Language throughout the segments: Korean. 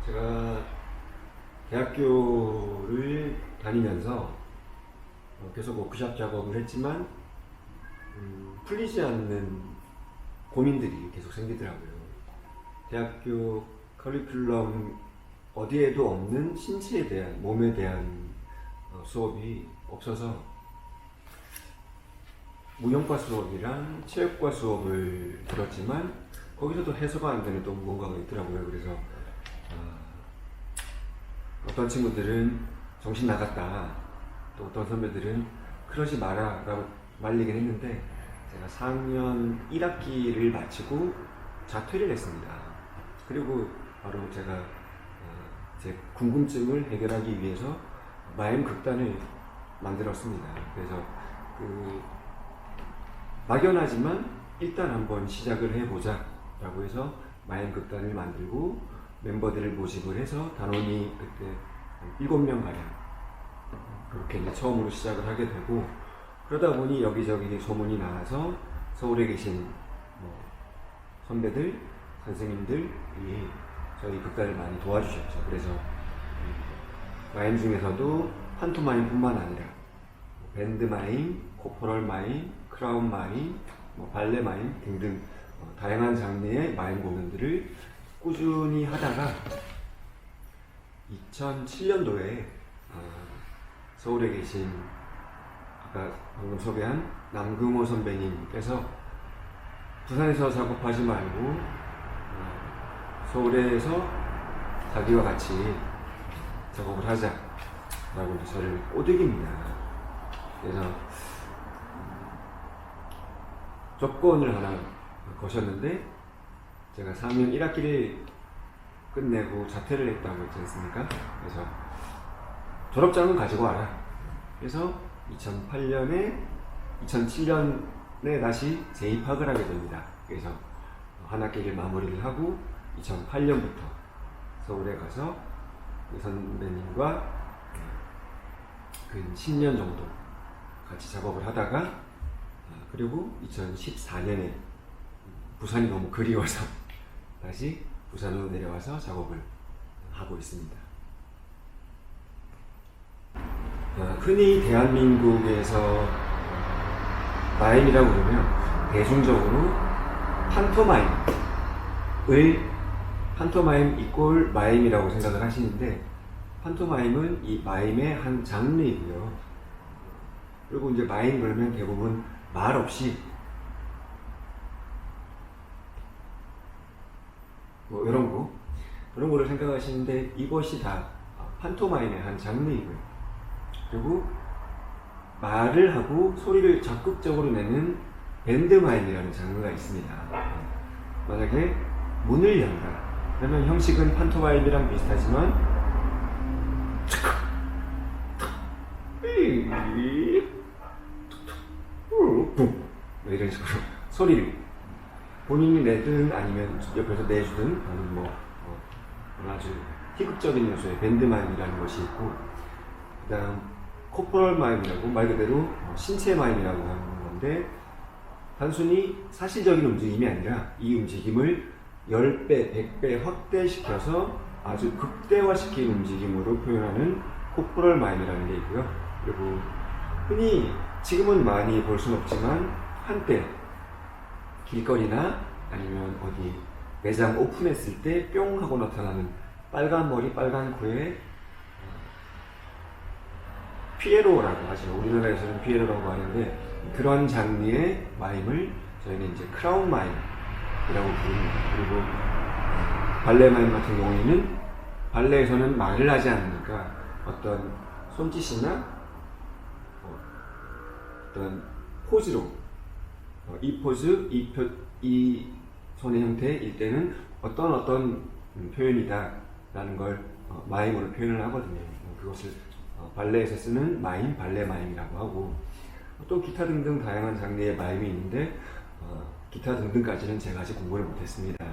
제가 대학교를 다니면서 계속 워크숍 작업을 했지만 풀리지 않는 고민들이 계속 생기더라고요. 대학교 커리큘럼 어디에도 없는 신체에 대한, 몸에 대한 수업이 없어서 무용과 수업이랑 체육과 수업을 들었지만 거기서도 해소가 안 되는 또 무언가가 있더라고요. 그래서 어떤 친구들은 정신 나갔다, 또 어떤 선배들은 그러지 마라 라고 말리긴 했는데, 제가 4학년 1학기를 마치고 자퇴를 했습니다. 그리고 바로 제가 제 궁금증을 해결하기 위해서 마임 극단을 만들었습니다. 그래서 막연하지만 일단 한번 시작을 해보자 라고 해서 마임 극단을 만들고 멤버들을 모집을 해서 단원이 그때 7명 가량 그렇게 이제 처음으로 시작을 하게 되고, 그러다 보니 여기저기 소문이 나와서 서울에 계신 선배들, 선생님들이 저희 극단을 많이 도와주셨죠. 그래서 마임 중에서도 판토마임 뿐만 아니라 밴드 마임, 코포럴 마임, 크라운 마임, 발레 마임 등등 다양한 장르의 마임 공연들을 꾸준히 하다가 2007년도에 서울에 계신 아까 방금 소개한 남금호 선배님께서 부산에서 작업하지 말고 서울에서 자기와 같이 작업을 하자라고 저를 꼬드깁니다. 그래서 조건을 하나 거셨는데, 제가 4학년 1학기를 끝내고 자퇴를 했다고 했지 않습니까? 그래서 졸업장은 가지고 와라. 그래서 2007년에 다시 재입학을 하게 됩니다. 그래서 한 학기를 마무리를 하고 2008년부터 서울에 가서 그 선배님과 근 10년 정도 같이 작업을 하다가, 그리고 2014년에 부산이 너무 그리워서 다시 부산으로 내려와서 작업을 하고 있습니다. 흔히 대한민국에서 마임이라고 그러면 대중적으로 판토마임 이꼴 마임이라고 생각을 하시는데, 판토마임은 이 마임의 한 장르이고요. 그리고 이제 마임 그러면 대부분 말 없이 이런 거를 생각하시는데, 이것이 다 판토마임의 한 장르이고요. 그리고 말을 하고 소리를 적극적으로 내는 밴드마임이라는 장르가 있습니다. 만약에 문을 연다 그러면 형식은 판토마임이랑 비슷하지만 이런 식으로 소리를 본인이 내든 아니면 옆에서 내주든, 아니면 아주 희극적인 요소의 밴드마임이라는 것이 있고, 그 다음 코포럴 마임이라고 말 그대로 신체 마임이라고 하는 건데, 단순히 사실적인 움직임이 아니라 이 움직임을 10배, 100배 확대시켜서 아주 극대화시킨 움직임으로 표현하는 코포럴 마임이라는 게 있고요. 그리고 흔히 지금은 많이 볼 수는 없지만 한때 길거리나 아니면 어디 매장 오픈했을 때 뿅 하고 나타나는 빨간 머리 빨간 코에 피에로라고 하죠. 우리나라에서는 피에로라고 하는데, 그런 장르의 마임을 저희는 이제 크라운 마임이라고 부릅니다. 그리고 발레 마임 같은 경우에는 발레에서는 말을 하지 않으니까 어떤 손짓이나 어떤 포즈로 이 포즈, 이 손의 형태일 때는 어떤 표현이다 라는 걸 마임으로 표현을 하거든요. 그것을 발레에서 쓰는 마임, 발레 마임이라고 하고, 또 기타 등등 다양한 장르의 마임이 있는데 기타 등등까지는 제가 아직 공부를 못했습니다.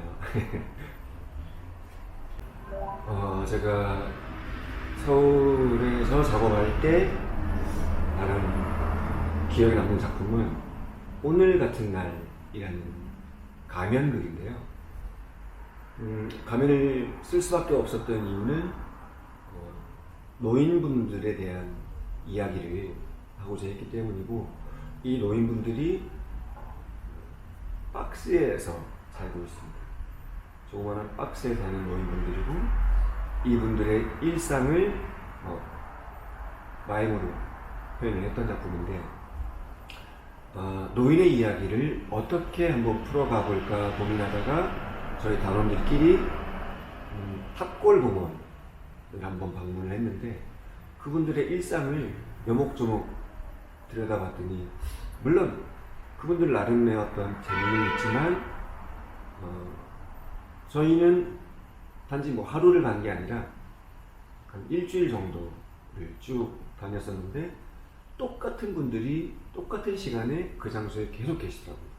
제가 서울에서 작업할 때 나름 기억에 남는 작품은 오늘 같은 날이라는 가면극인데요. 가면을 쓸 수밖에 없었던 이유는 노인분들에 대한 이야기를 하고자 했기 때문이고, 이 노인분들이 박스에서 살고 있습니다. 조그마한 박스에 사는 노인분들이고, 이분들의 일상을 마임으로 표현을 했던 작품인데, 노인의 이야기를 어떻게 한번 풀어가 볼까 고민하다가 저희 단원들끼리 탑골공원을 한번 방문을 했는데, 그분들의 일상을 요목조목 들여다봤더니, 물론 그분들 나름의 어떤 재미는 있지만 저희는 단지 뭐 하루를 간 게 아니라 한 일주일 정도를 쭉 다녔었는데, 똑같은 분들이 똑같은 시간에 그 장소에 계속 계시더라고요.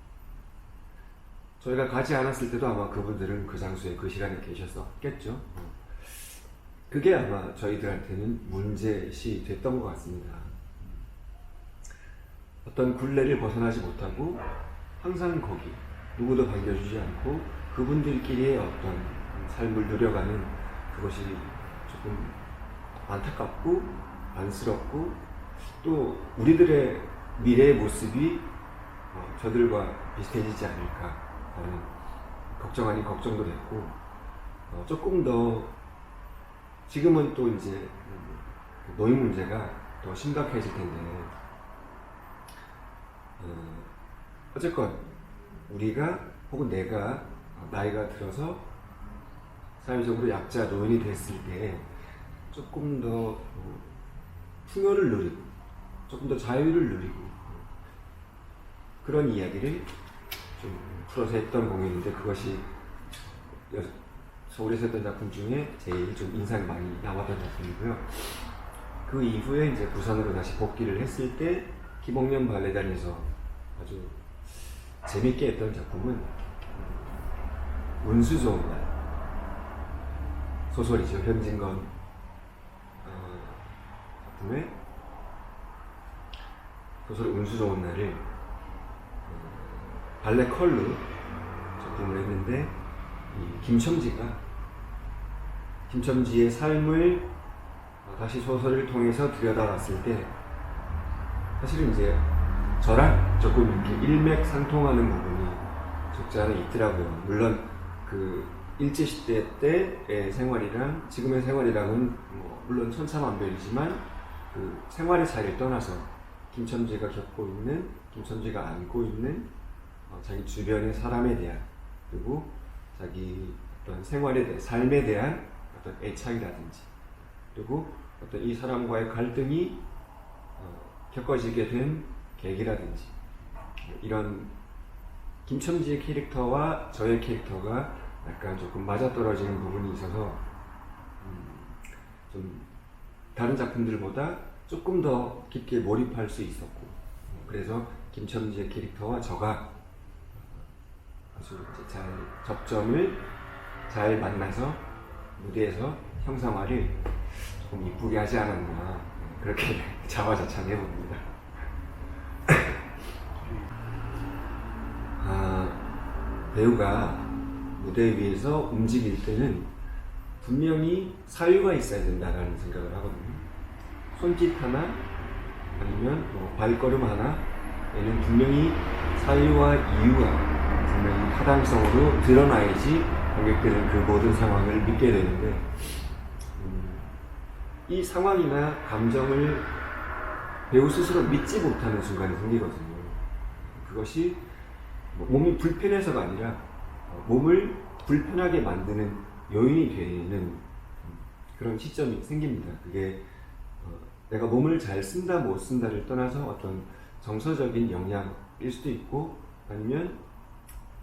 저희가 가지 않았을 때도 아마 그분들은 그 장소에 그 시간에 계셨었겠죠. 그게 아마 저희들한테는 문제시 됐던 것 같습니다. 어떤 굴레를 벗어나지 못하고 항상 거기 누구도 반겨주지 않고 그분들끼리의 어떤 삶을 누려가는 그것이 조금 안타깝고 안쓰럽고, 또 우리들의 미래의 모습이 저들과 비슷해지지 않을까 하는 걱정 아닌 걱정도 됐고, 조금 더 지금은 또 이제 노인 문제가 더 심각해질 텐데, 어쨌건 우리가 혹은 내가 나이가 들어서 사회적으로 약자 노인이 됐을 때 조금 더 풍요를 누리고 조금 더 자유를 누리고 그런 이야기를 좀 풀어서 했던 공연인데, 그것이 서울에서 했던 작품 중에 제일 좀 인상이 많이 남았던 작품이고요. 그 이후에 이제 부산으로 다시 복귀를 했을 때 김옥련 발레단에서 아주 재밌게 했던 작품은 운수 좋은 날, 소설이죠. 현진건 작품의 소설 운수 좋은 날을 발레 컬로 작품을 했는데, 이 김첨지의 삶을 다시 소설을 통해서 들여다봤을 때 사실은 이제 저랑 조금 이렇게 일맥상통하는 부분이 적지 않아 있더라고요. 물론 그 일제시대 때의 생활이랑 지금의 생활이랑은 물론 천차만별이지만 그 생활의 차이를 떠나서 김첨지가 겪고 있는, 김첨지가 안고 있는 자기 주변의 사람에 대한, 그리고 자기 어떤 생활에 대한, 삶에 대한 어떤 애착이라든지, 그리고 어떤 이 사람과의 갈등이 겪어지게 된 계기라든지, 이런 김첨지의 캐릭터와 저의 캐릭터가 약간 조금 맞아떨어지는 부분이 있어서 좀 다른 작품들보다 조금 더 깊게 몰입할 수 있었고, 그래서 김첨지의 캐릭터와 저가 아주 잘 접점을 잘 만나서 무대에서 형상화를 조금 이쁘게 하지 않았나, 그렇게 자화자찬해 봅니다. 배우가 무대 위에서 움직일 때는 분명히 사유가 있어야 된다는 생각을 하거든요. 손짓 하나 아니면 발걸음 하나에는 분명히 사유와 이유가 분명히 타당성으로 드러나야지 관객들은 그 모든 상황을 믿게 되는데, 이 상황이나 감정을 배우 스스로 믿지 못하는 순간이 생기거든요. 그것이 몸이 불편해서가 아니라 몸을 불편하게 만드는 요인이 되는 그런 시점이 생깁니다. 그게 내가 몸을 잘 쓴다 못 쓴다를 떠나서 어떤 정서적인 영향일 수도 있고, 아니면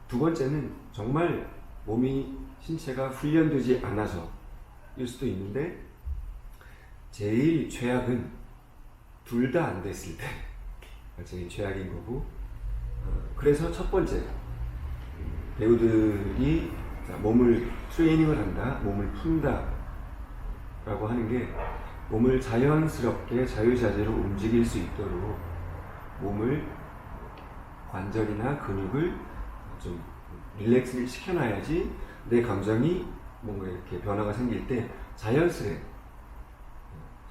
두 번째는 정말 몸이, 신체가 훈련되지 않아서일 수도 있는데, 제일 최악은 둘 다 안 됐을 때 제일 최악인 거고, 그래서 첫 번째, 배우들이 몸을 트레이닝을 한다, 몸을 푼다 라고 하는 게 몸을 자연스럽게 자유자재로 움직일 수 있도록 몸을, 관절이나 근육을 좀 릴렉스를 시켜놔야지 내 감정이 뭔가 이렇게 변화가 생길 때 자연스레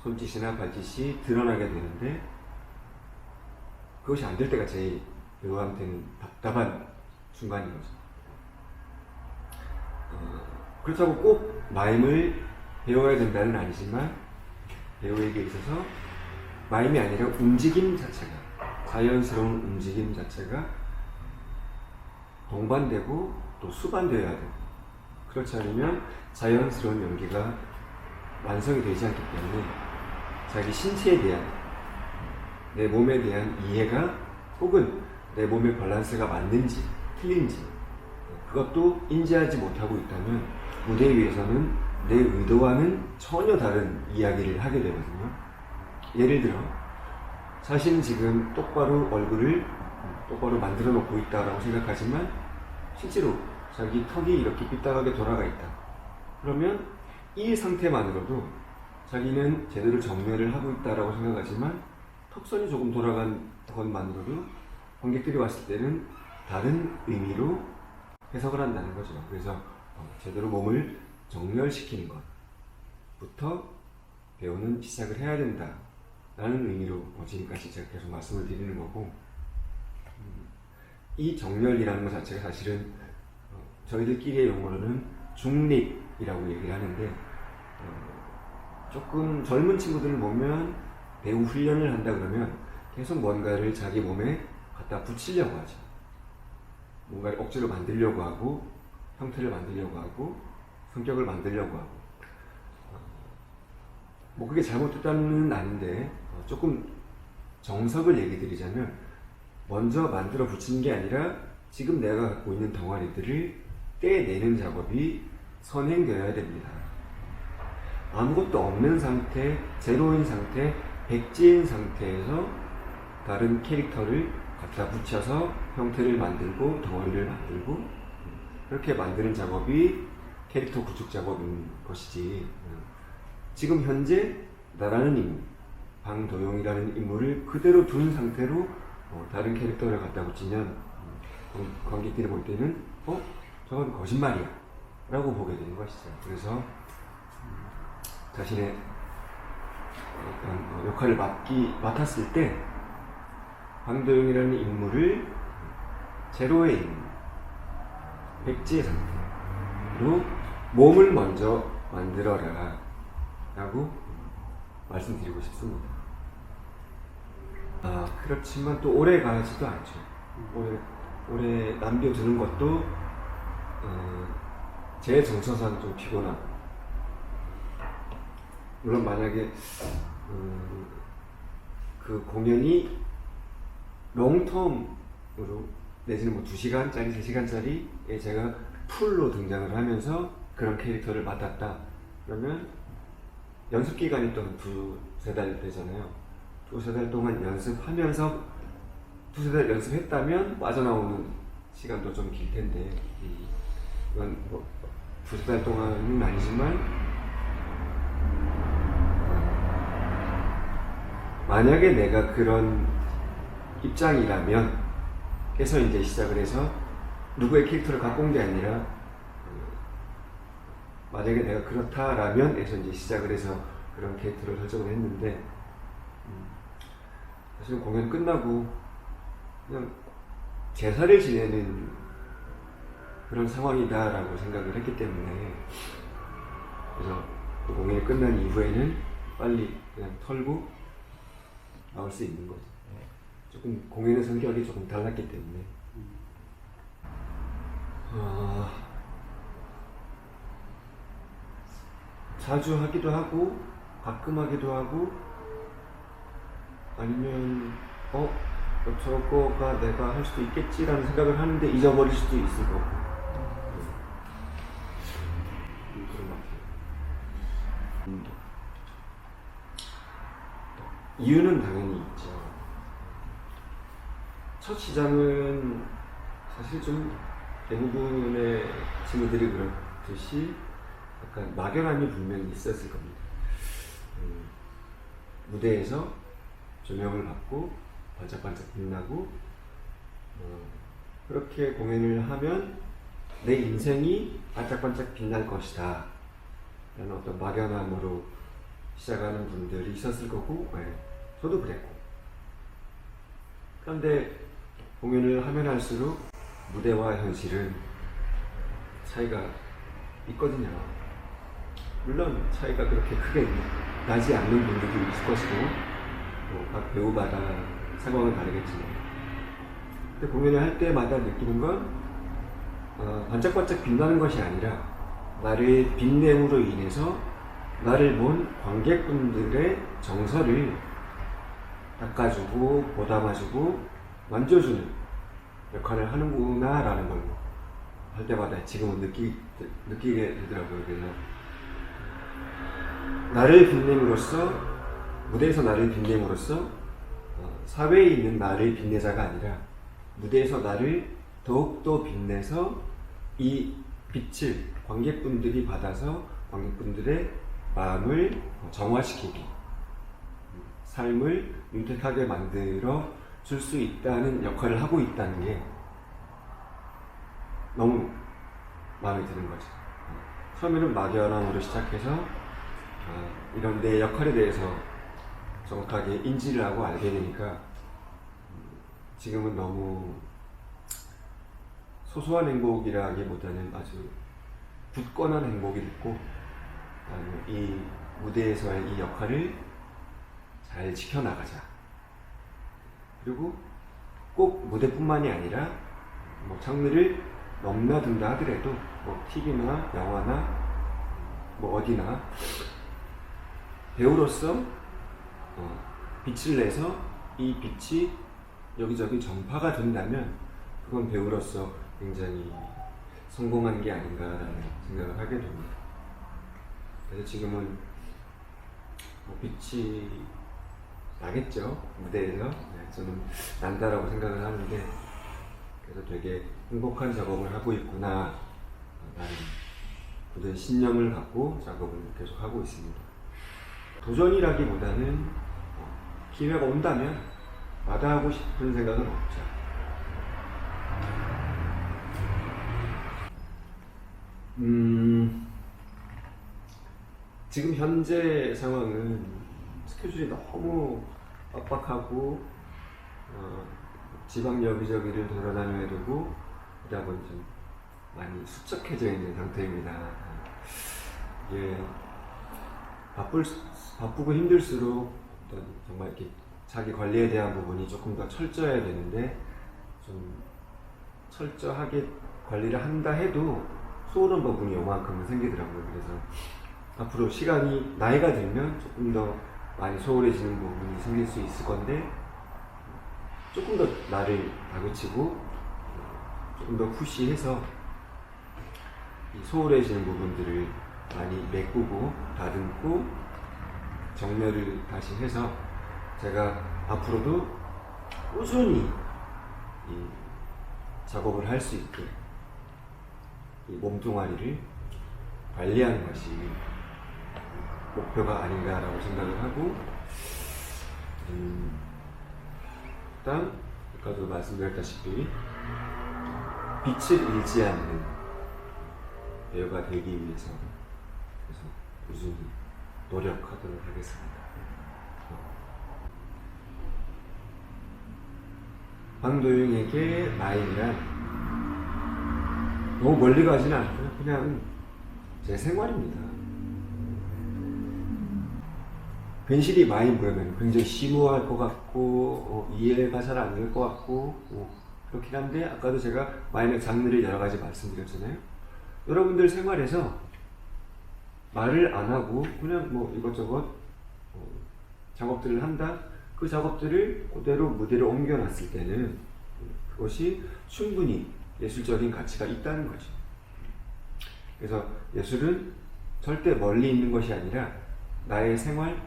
손짓이나 발짓이 드러나게 되는데 그것이 안 될 때가 제일 배우한테는 답답한 순간인 거죠. 그렇다고 꼭 마임을 배워야 된다는 아니지만 배우에게 있어서 마임이 아니라 움직임 자체가, 자연스러운 움직임 자체가 동반되고 또 수반되어야 되고, 그렇지 않으면 자연스러운 연기가 완성이 되지 않기 때문에 자기 신체에 대한, 내 몸에 대한 이해가 혹은 내 몸의 밸런스가 맞는지 틀린지 그것도 인지하지 못하고 있다면 무대 위에서는 내 의도와는 전혀 다른 이야기를 하게 되거든요. 예를 들어 자신은 지금 똑바로 얼굴을 똑바로 만들어 놓고 있다라고 생각하지만 실제로 자기 턱이 이렇게 삐딱하게 돌아가 있다. 그러면 이 상태만으로도 자기는 제대로 정면을 하고 있다라고 생각하지만 턱선이 조금 돌아간 것만으로도 관객들이 왔을 때는 다른 의미로 해석을 한다는 거죠. 그래서 제대로 몸을 정렬시키는 것부터 배우는 시작을 해야 된다 라는 의미로 지금까지 제가 계속 말씀을 드리는 거고, 이 정렬이라는 것 자체가 사실은 저희들끼리의 용어로는 중립이라고 얘기를 하는데, 조금 젊은 친구들을 보면 배우 훈련을 한다 그러면 계속 뭔가를 자기 몸에 갖다 붙이려고 하죠. 뭔가를 억지로 만들려고 하고, 형태를 만들려고 하고, 성격을 만들려고 하고, 뭐 그게 잘못됐다는 아닌데 조금 정석을 얘기 드리자면 먼저 만들어 붙이는 게 아니라 지금 내가 갖고 있는 덩어리들을 떼내는 작업이 선행되어야 됩니다. 아무것도 없는 상태, 제로인 상태, 백지인 상태에서 다른 캐릭터를 갖다 붙여서 형태를 만들고 덩어리를 만들고 그렇게 만드는 작업이 캐릭터 구축 작업인 것이지, 지금 현재 나라는 인물, 방도용이라는 인물을 그대로 둔 상태로 다른 캐릭터를 갖다 붙이면 관객들이 볼 때는 저건 거짓말이야 라고 보게 되는 것이죠. 그래서 자신의 어떤 역할을 맡았을 때 방도용이라는 인물을 제로의 인물, 백지의 상태로 몸을 먼저 만들어라 라고 말씀드리고 싶습니다. 그렇지만 또 오래 가지도 않죠. 오래 남겨두는 것도 제 정서상 좀 피곤하고, 물론 만약에 그 공연이 롱텀으로 내지는 뭐 2시간짜리, 3시간짜리에 제가 풀로 등장을 하면서 그런 캐릭터를 맡았다 그러면 연습 기간이 또 한 2-3달 되잖아요. 2-3달 동안 연습하면서 2-3달 연습했다면 빠져나오는 시간도 좀 길 텐데, 이건 뭐 2-3달 동안은 아니지만 만약에 내가 그런 입장이라면 해서 이제 시작을 해서 누구의 캐릭터를 갖고 온 게 아니라 만약에 내가 그렇다라면 해서 이제 시작을 해서 그런 캐릭터를 설정을 했는데, 사실 공연 끝나고 그냥 제사를 지내는 그런 상황이다라고 생각을 했기 때문에, 그래서 그 공연이 끝난 이후에는 빨리 그냥 털고 나올 수 있는 거죠. 조금 공연의 성격이 조금 달랐기 때문에. 자주 하기도 하고 가끔 하기도 하고, 아니면 저거가 내가 할 수도 있겠지라는 생각을 하는데 잊어버릴 수도 있을 거고, 그런 것 같아요. 이유는 당연히 있죠. 첫 시장은 사실 좀 대부분의 친구들이 그렇듯이 약간 막연함이 분명히 있었을 겁니다. 무대에서 조명을 받고 반짝반짝 빛나고 그렇게 공연을 하면 내 인생이 반짝반짝 빛날 것이다 라는 어떤 막연함으로 시작하는 분들이 있었을 거고, 저도 그랬고. 그런데 공연을 하면 할수록 무대와 현실은 차이가 있거든요. 물론 차이가 그렇게 크게 나지 않는 분들도 있을 것이고, 각 배우마다 상황은 다르겠지만, 근데 공연을 할 때마다 느끼는 건 반짝반짝 빛나는 것이 아니라 나를 빛냄으로 인해서 나를 본 관객분들의 정서를 닦아주고 보담아주고 만져주는 역할을 하는구나 라는 걸 할 때마다 지금은 느끼게 되더라고요. 그래서 나를 빛냄으로써, 무대에서 나를 빛냄으로써 사회에 있는 나를 빛내자가 아니라 무대에서 나를 더욱더 빛내서 이 빛을 관객분들이 받아서 관객분들의 마음을 정화시키기, 삶을 윤택하게 만들어 줄 수 있다는 역할을 하고 있다는 게 너무 마음에 드는 거죠. 처음에는 막연함으로 시작해서 이런 내 역할에 대해서 정확하게 인지를 하고 알게 되니까 지금은 너무 소소한 행복이라기보다는 아주 굳건한 행복이 있고, 이 무대에서의 이 역할을 잘 지켜나가자. 그리고 꼭 무대뿐만이 아니라 장르를 넘나든다 하더라도 TV나 영화나 어디나 배우로서 빛을 내서 이 빛이 여기저기 전파가 된다면 그건 배우로서 굉장히 성공한 게 아닌가라는 생각을 하게 됩니다. 그래서 지금은 빛이 나겠죠, 무대에서. 저는 난다라고 생각을 하는데, 그래서 되게 행복한 작업을 하고 있구나 라는 굳은 신념을 갖고 작업을 계속 하고 있습니다. 도전이라기보다는 기회가 온다면 마다하고 싶은 생각은 없죠. 지금 현재 상황은 스케줄이 너무 빡빡하고 지방 여기저기를 돌아다녀야 되고 그러다 보니 좀 많이 수척해져 있는 상태입니다. 이게 바쁘고 힘들수록 어떤 정말 이렇게 자기 관리에 대한 부분이 조금 더 철저해야 되는데, 좀 철저하게 관리를 한다 해도 소홀한 부분이 요만큼은 생기더라고요. 그래서 앞으로 시간이, 나이가 들면 조금 더 많이 소홀해지는 부분이 생길 수 있을 건데, 조금 더 나를 다그치고 조금 더 푸시해서 이 소홀해지는 부분들을 많이 메꾸고 다듬고 정렬을 다시 해서 제가 앞으로도 꾸준히 이 작업을 할 수 있게 이 몸뚱아리를 관리하는 것이 목표가 아닌가라고 생각을 하고, 일단 아까도 말씀드렸다시피 빛을 잃지 않는 배우가 되기 위해서 그래서 꾸준히 노력하도록 하겠습니다. 황도영에게 마임이란 너무 멀리 가지는 않고요. 그냥 제 생활입니다. 괜시리 마임 그러면 굉장히 심오할 것 같고 이해가 잘 안 될 것 같고 그렇긴 한데, 아까도 제가 마임의 장르를 여러 가지 말씀드렸잖아요. 여러분들 생활에서 말을 안 하고 그냥 이것저것 작업들을 한다. 그 작업들을 그대로 무대로 옮겨놨을 때는 그것이 충분히 예술적인 가치가 있다는 거죠. 그래서 예술은 절대 멀리 있는 것이 아니라 나의 생활,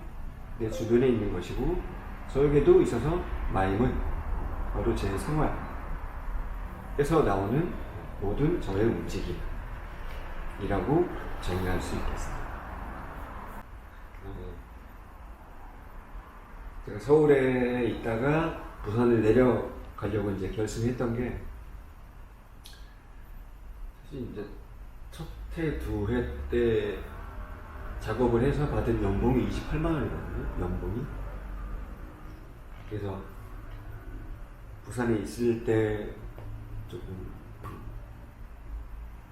내 주변에 있는 것이고, 저에게도 있어서 마임은 바로 제 생활에서 나오는 모든 저의 움직임이라고 정의할 수 있겠습니다. 제가 서울에 있다가 부산을 내려가려고 이제 결심했던 게, 사실 이제 첫 퇴2 회 때 작업을 해서 받은 연봉이 28만 원이거든요. 연봉이. 그래서 부산에 있을 때 조금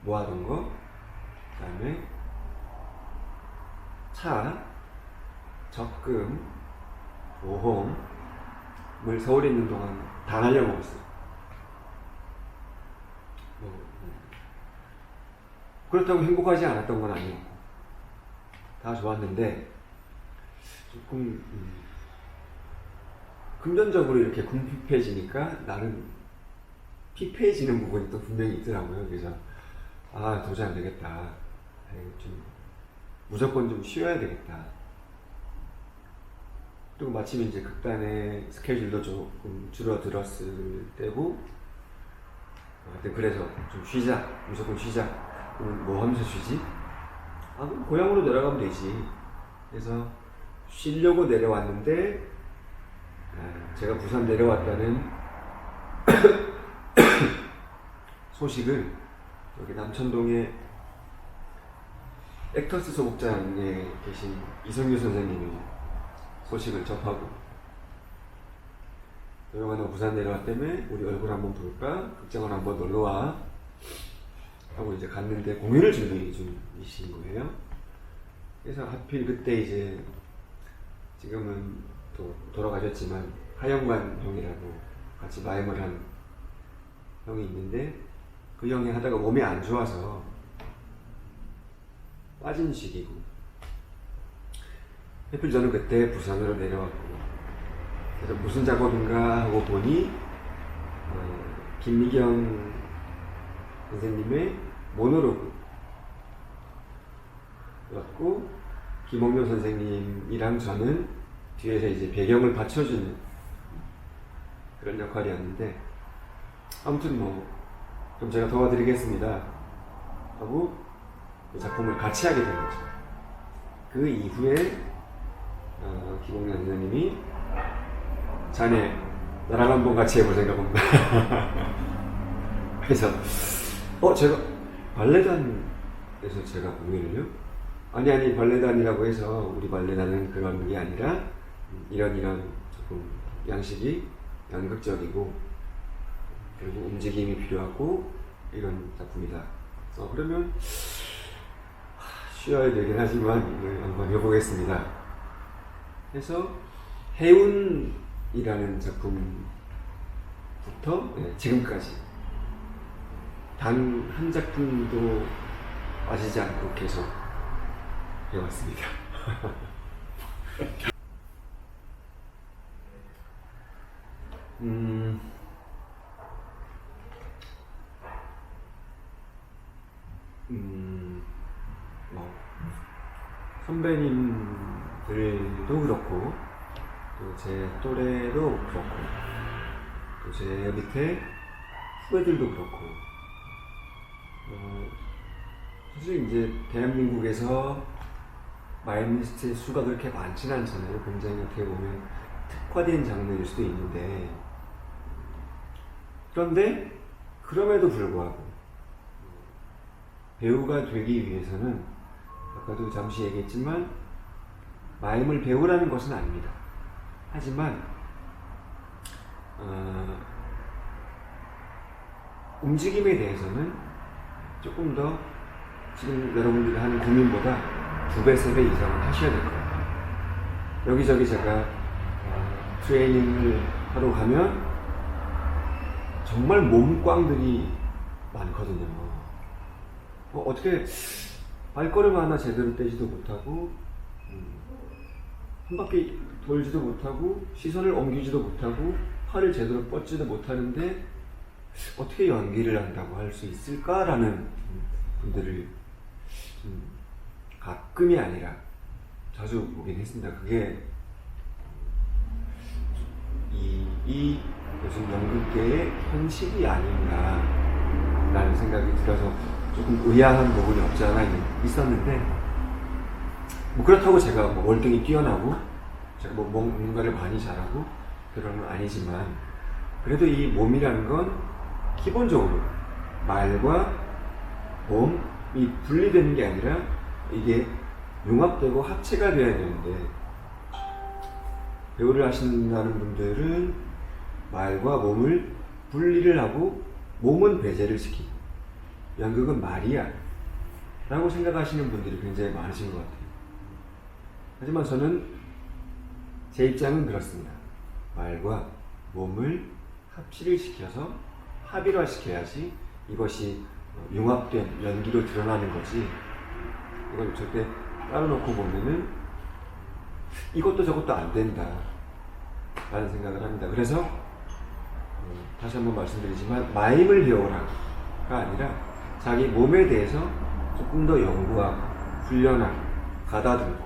모아둔 거, 그 다음에 차, 적금, 보험을 서울에 있는 동안 다 날려먹었어요. 그렇다고 행복하지 않았던 건 아니었고 다 좋았는데 조금 금전적으로 이렇게 궁핍해지니까 나는 피폐해지는 부분이 또 분명히 있더라고요. 그래서 도저히 안 되겠다. 좀 무조건 좀 쉬어야 되겠다. 그리고 마침 이제 극단의 스케줄도 조금 줄어들었을 때고, 하여튼 그래서 좀 쉬자, 무조건 쉬자. 그럼 뭐 하면서 쉬지? 그럼 고향으로 내려가면 되지. 그래서 쉬려고 내려왔는데, 제가 부산 내려왔다는 소식을 여기 남천동에 액터스 소극장에 계신 이성규 선생님이 소식을 접하고, 도영아 너 부산 내려왔다며 우리 얼굴 한번 볼까? 극장을 한번 놀러와 하고 이제 갔는데 공연을 준비해 중이신 거예요. 그래서 하필 그때 이제 지금은 또 돌아가셨지만 하영관 형이라고 같이 마임을 한 형이 있는데, 그 형이 하다가 몸이 안 좋아서 빠진 시기고, 하필 저는 그때 부산으로 내려왔고, 그래서 무슨 작업인가 하고 보니 김미경 선생님의 모노로그였고, 김홍렬 선생님이랑 저는 뒤에서 이제 배경을 받쳐주는 그런 역할이었는데, 아무튼 그럼 제가 도와드리겠습니다 하고 그 작품을 같이 하게 된 거죠. 그 이후에 김홍렬 선생님이 자네 나랑 한번 같이 해볼 생각 없나? 그래서 제가 발레단에서 제가 공연을요? 아니 발레단이라고 해서 우리 발레단은 그런 게 아니라 이런 조금 양식이 양극적이고 그리고 움직임이 필요하고 이런 작품이다. 그러면 쉬어야 되긴 하지만 한번 해보겠습니다. 그래서 해운이라는 작품부터 지금까지 단 한 작품도 빠지지 않고 계속 해왔습니다. 선배님들도 그렇고 또 제 또래도 그렇고 또 제 밑에 후배들도 그렇고 사실 이제 대한민국에서 마이애미스트의 수가 그렇게 많지는 않잖아요. 굉장히 어떻게 보면 특화된 장르일 수도 있는데, 그런데 그럼에도 불구하고 배우가 되기 위해서는 아까도 잠시 얘기했지만 마임을 배우라는 것은 아닙니다. 하지만 움직임에 대해서는 조금 더 지금 여러분들이 하는 고민보다 2배, 3배 이상은 하셔야 될 것 같아요. 여기저기 제가 트레이닝을 하러 가면 정말 몸꽝들이 많거든요. 어떻게 발걸음 하나 제대로 떼지도 못하고 한 바퀴 돌지도 못하고 시선을 옮기지도 못하고 팔을 제대로 뻗지도 못하는데 어떻게 연기를 한다고 할 수 있을까라는 분들을 가끔이 아니라 자주 보긴 했습니다. 그게 이 요즘 연극계의 현실이 아닌가 라는 생각이 들어서 조금 의아한 부분이 없지 않아 있었는데, 그렇다고 제가 월등히 뛰어나고 제가 뭔가를 많이 잘하고 그런 건 아니지만, 그래도 이 몸이라는 건 기본적으로 말과 몸, 분리되는 게 아니라 이게 융합되고 합체가 돼야 되는데, 배우를 하신다는 분들은 말과 몸을 분리를 하고 몸은 배제를 시키고 연극은 말이야 라고 생각하시는 분들이 굉장히 많으신 것 같아요. 하지만 저는 제 입장은 그렇습니다. 말과 몸을 합치를 시켜서 합일화 시켜야지 이것이 융합된 연기로 드러나는 거지, 이걸 절대 따로 놓고 보면은 이것도 저것도 안 된다 라는 생각을 합니다. 그래서 다시 한번 말씀드리지만 마임을 배워라가 아니라 자기 몸에 대해서 조금 더 연구하고 훈련하고 가다듬고에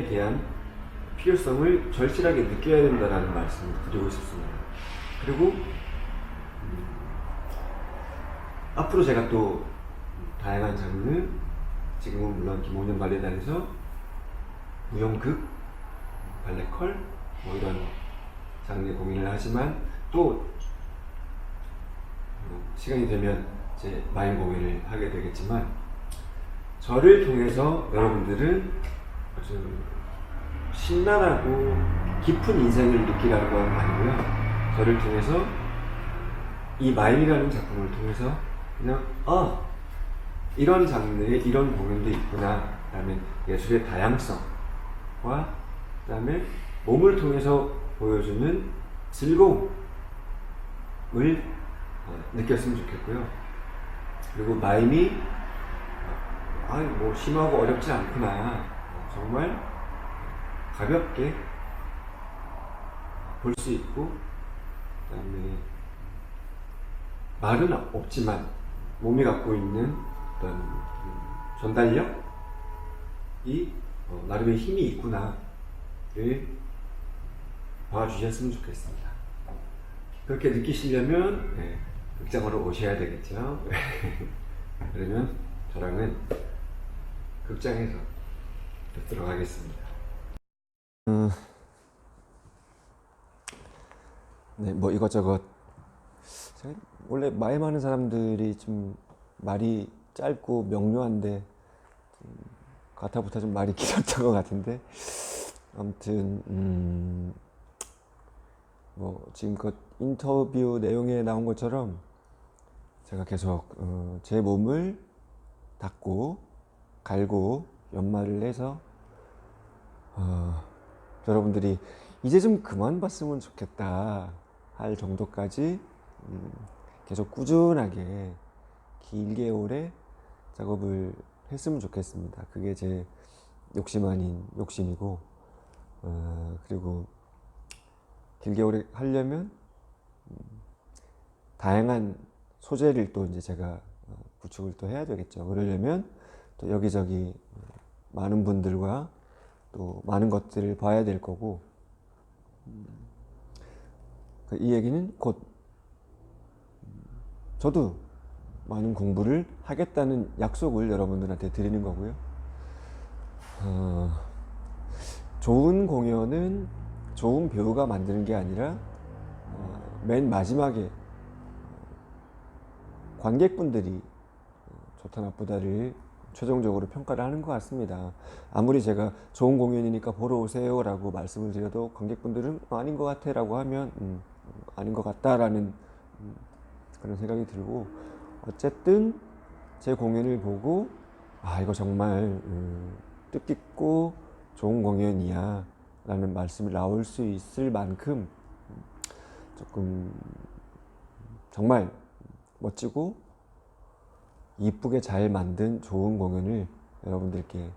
대한 필요성을 절실하게 느껴야 된다는 말씀을 드리고 싶습니다. 그리고 앞으로 제가 또 다양한 장르, 지금은 물론 김홍년 발레단에서 무용극, 발레컬 뭐 이런 장르의 공연을 하지만 또 시간이 되면 제 마임 공연을 하게 되겠지만, 저를 통해서 여러분들은 아주 신나고 깊은 인생을 느끼라는 건 아니고요. 저를 통해서 이 마임이라는 작품을 통해서 그냥 이런 장르의 이런 공연도 있구나, 그 다음에 예술의 다양성과 그 다음에 몸을 통해서 보여주는 즐거움을 느꼈으면 좋겠고요. 그리고 마임이 뭐 심하고 어렵지 않구나, 정말 가볍게 볼 수 있고, 그 다음에 말은 없지만 몸이 갖고 있는 어떤 전달력이 나름의 힘이 있구나를 봐주셨으면 좋겠습니다. 그렇게 느끼시려면 극장으로 오셔야 되겠죠. 그러면 저랑은 극장에서 뵙도록 하겠습니다. 네, 뭐 이것저것, 원래 마임하는 사람들이 좀 말이 짧고 명료한데 가타부타 좀 말이 길었던 것 같은데, 아무튼 뭐 지금껏 인터뷰 내용에 나온 것처럼 제가 계속 제 몸을 닦고 갈고 연마를 해서 여러분들이 이제 좀 그만 봤으면 좋겠다 할 정도까지 계속 꾸준하게 길게 오래 작업을 했으면 좋겠습니다. 그게 제 욕심 아닌 욕심이고, 그리고 길게 오래 하려면 다양한 소재를 또 이제 제가 구축을 또 해야 되겠죠. 그러려면 또 여기저기 많은 분들과 또 많은 것들을 봐야 될 거고, 이 얘기는 곧 저도 많은 공부를 하겠다는 약속을 여러분들한테 드리는 거고요. 좋은 공연은 좋은 배우가 만드는 게 아니라 맨 마지막에 관객분들이 좋다 나쁘다를 최종적으로 평가를 하는 것 같습니다. 아무리 제가 좋은 공연이니까 보러 오세요 라고 말씀을 드려도 관객분들은 아닌 것 같아 라고 하면 아닌 것 같다라는 그런 생각이 들고, 어쨌든 제 공연을 보고 이거 정말 뜻깊고 좋은 공연이야 라는 말씀이 나올 수 있을 만큼 조금 정말 멋지고 이쁘게 잘 만든 좋은 공연을 여러분들께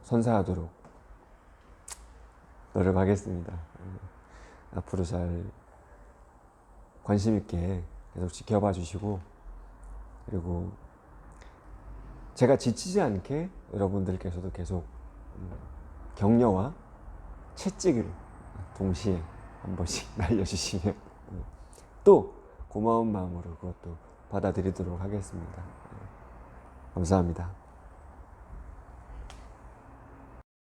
선사하도록 노력하겠습니다. 앞으로 잘 관심 있게 계속 지켜봐 주시고, 그리고 제가 지치지 않게 여러분들께서도 계속 격려와 채찍을 동시에 한 번씩 날려주시면 또 고마운 마음으로 그것도 받아들이도록 하겠습니다. 감사합니다.